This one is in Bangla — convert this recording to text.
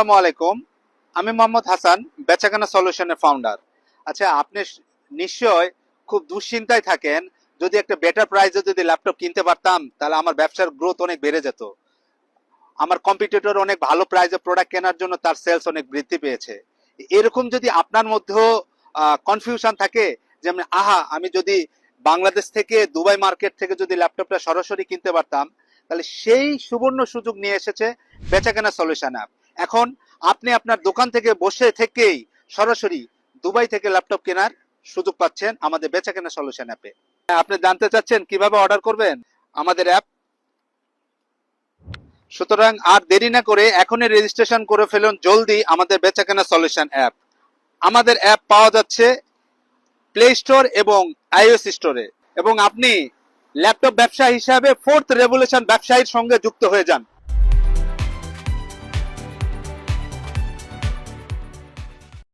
আসসালামু আলাইকুম। আমি মোহাম্মদ হাসান, বেচাকেনা সলিউশনের ফাউন্ডার। আচ্ছা, আপনি নিশ্চয় খুব দুশ্চিন্তায় থাকেন, যদি একটা বেটার প্রাইসে যদি ল্যাপটপ কিনতে পারতাম তাহলে আমার ব্যবসার গ্রোথ অনেক বেড়ে যেত। আমার কম্পিটিটর অনেক ভালো প্রাইসে প্রোডাক্ট কেনার জন্য তার সেলস অনেক বৃদ্ধি পেয়েছে। এরকম যদি আপনার মধ্যেও কনফিউশন থাকে, যেমন আমি যদি বাংলাদেশ থেকে দুবাই মার্কেট থেকে যদি ল্যাপটপটা সরাসরি কিনতে পারতাম, তাহলে সেই সুবর্ণ সুযোগ নিয়ে এসেছে বেচাকেনা সলিউশন অ্যাপ। এখন আপনি আপনার দোকান থেকে বসে থেকেই সরাসরি দুবাই থেকে ল্যাপটপ কেনার সুযোগ পাচ্ছেন আমাদের বেচাকেনা সলিউশন অ্যাপে। আপনি জানতে চাচ্ছেন কিভাবে অর্ডার করবেন আমাদের অ্যাপ? সুতরাং আর দেরি না করে এখনই রেজিস্ট্রেশন করে ফেলুন জলদি আমাদের বেচাকেনা সলিউশন অ্যাপ। আমাদের অ্যাপ পাওয়া যাচ্ছে প্লে স্টোর এবং আইওএস স্টোরে, এবং আপনি ল্যাপটপ ব্যবসা হিসাবে ফোর্থ রেভলিউশন ব্যবসায়ীর সঙ্গে যুক্ত হয়ে যান।